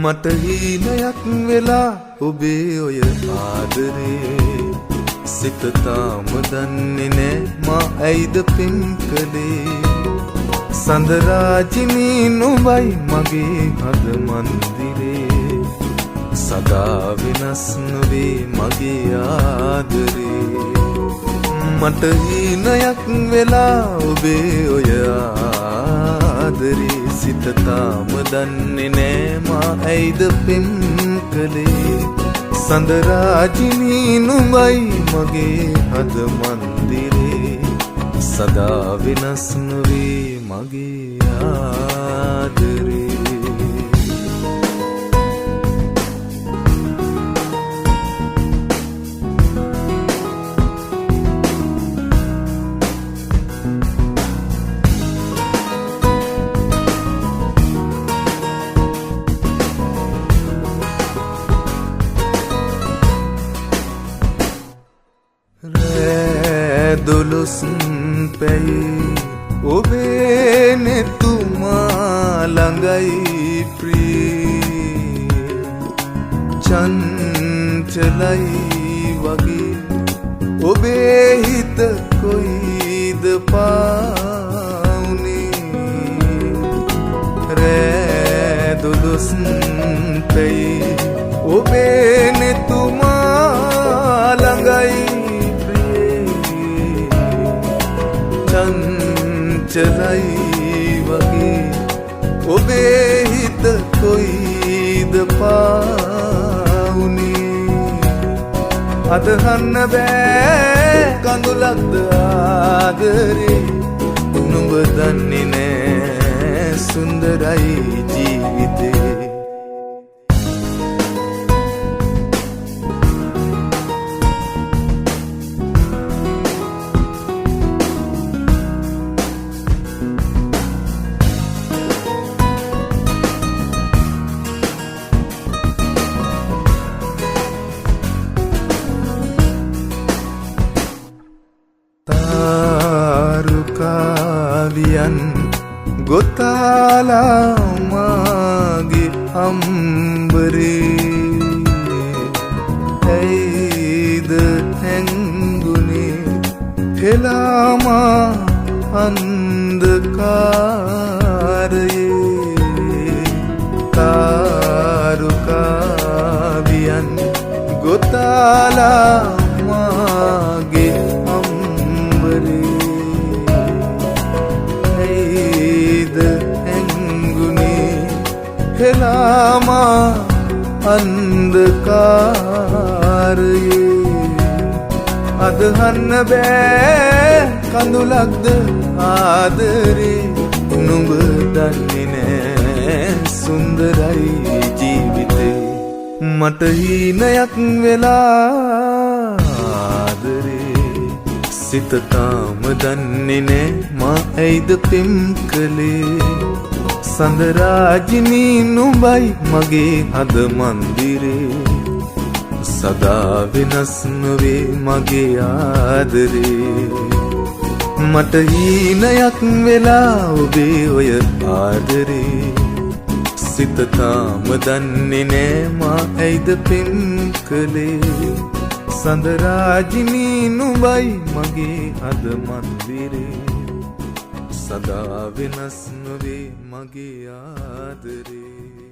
මට හීනයක් වෙලා ඔබේ ඔය ආදරේ සිත තාම දන්නේ නෑ මා ඇයිද පින් කළේ සඳරාජිනී නුඹයි මගේ හද මන්දිරේ සදා වෙනස් නොවේ මගේ ආදරේ මට හීනයක් වෙලා ඔබේ ඔය ආදරේ සිත තාම දන්නේ නෑ මා ඇයිද පින් කළේ සඳරාජිනී නුඹයි මගේ හද මන්දිරේ සදා වෙනස් නොවේ මගේ ආදරේ දොළොස් පැයි ඔබේ නෙතුමා ළඟයි ප්‍රී චංචලයි වගේ ඔබේ හිත කොයිද පාවුනේ රෑ දොළොස් පැයි ඔබේ නෙතුමා ළඟයි චංචලයි වගේ ඔබේ හිත කොයිද පාවුනේ අදහන්න බෑ කඳුලක්ද ආදරේ නුඹ දන්නේ නෑ සුන්දරයි ජීවිතේ තාරුකාවියන් ගොතාලා මාගේ අම්බරේ ඇයිද හැංගුනේ හෙලාමා අන්ධකාරයේ තාරුකාවියන් ගොතාලා මාගේ හෙලාමා අන්ධකාරයේ අදහන්න බෑ කඳුලක්ද ආදරේ නුඹ දන්නේ නෑ සුන්දරයි ජීවිතේ මට හීනයක් වෙලා ආදරේ සිත තාම දන්නේ නෑ මා ඇයිද පින් කළේ සඳරාජිනී නුඹයි මගේ හද මන්දිරේ සදා වෙනස් නොවේ මගේ ආදරේ මට හීනයක් වෙලා ඔබේ ඔය ආදරේ සිත තාම දන්නේ නෑ මා ඇයිද පින් කළේ සඳරාජිනී නුඹයි මගේ හද මන්දිරේ සදා වෙනස් නොවේ මගේ ආදරේ